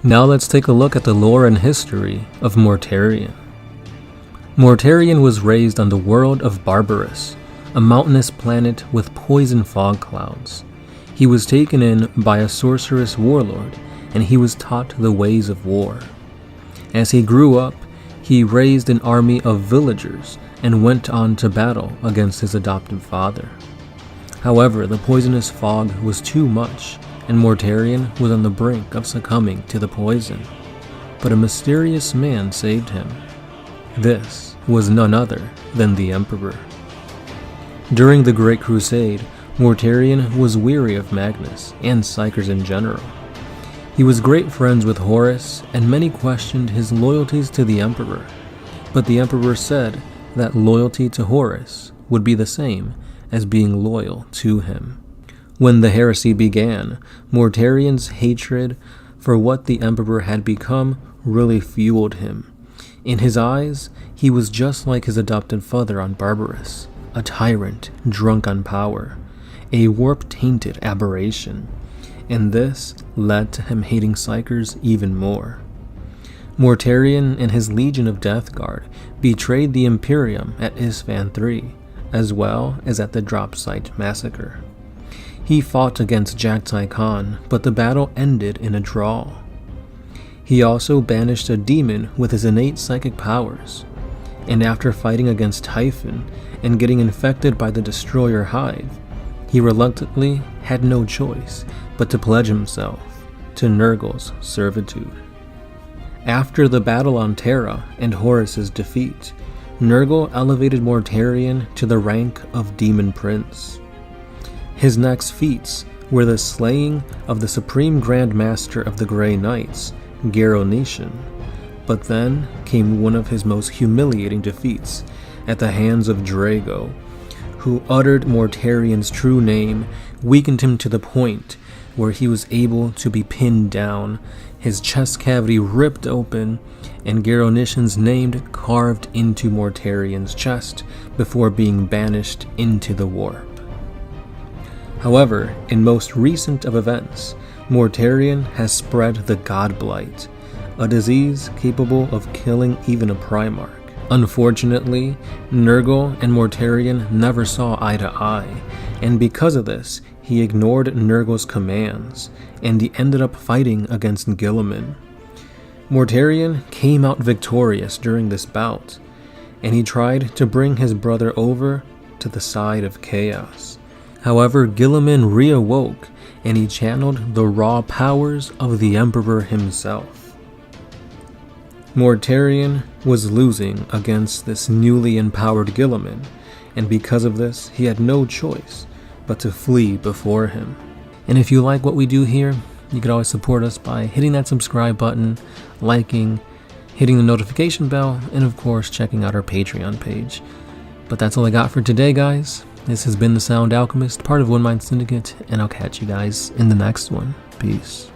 Now let's take a look at the lore and history of Mortarion. Mortarion was raised on the world of Barbarous, a mountainous planet with poison fog clouds. He was taken in by a sorceress warlord, and he was taught the ways of war. As he grew up, he raised an army of villagers and went on to battle against his adopted father. However, the poisonous fog was too much, and Mortarion was on the brink of succumbing to the poison. But a mysterious man saved him. This was none other than the Emperor. During the Great Crusade, Mortarion was weary of Magnus and Psykers in general. He was great friends with Horus, and many questioned his loyalties to the Emperor. But the Emperor said that loyalty to Horus would be the same as being loyal to him. When the heresy began, Mortarion's hatred for what the Emperor had become really fueled him. In his eyes, he was just like his adopted father on Barbarous, a tyrant drunk on power, a warp-tainted aberration, and this led to him hating Psykers even more. Mortarion and his Legion of Death Guard betrayed the Imperium at Isfahan III, as well as at the Drop Site Massacre. He fought against Jagtai Khan, but the battle ended in a draw. He also banished a demon with his innate psychic powers, and after fighting against Typhon and getting infected by the Destroyer Hive, he reluctantly had no choice but to pledge himself to Nurgle's servitude. After the battle on Terra and Horus's defeat, Nurgle elevated Mortarion to the rank of Demon Prince. His next feats were the slaying of the Supreme Grand Master of the Grey Knights, Garrow-Nation, but then came one of his most humiliating defeats at the hands of Drago, who uttered Mortarion's true name, weakened him to the point where he was able to be pinned down, his chest cavity ripped open, and Garrow-Nation's name carved into Mortarion's chest before being banished into the warp. However, in most recent of events, Mortarion has spread the God Blight, a disease capable of killing even a Primarch. Unfortunately, Nurgle and Mortarion never saw eye to eye, and because of this, he ignored Nurgle's commands, and he ended up fighting against Guilliman. Mortarion came out victorious during this bout, and he tried to bring his brother over to the side of chaos. However, Guilliman reawoke, and he channeled the raw powers of the Emperor himself. Mortarion was losing against this newly empowered Guilliman, and because of this, he had no choice but to flee before him. And if you like what we do here, you could always support us by hitting that subscribe button, liking, hitting the notification bell, and of course checking out our Patreon page. But that's all I got for today, guys. This has been the Sound Alchemist, part of One Mind Syndicate, and I'll catch you guys in the next one. Peace.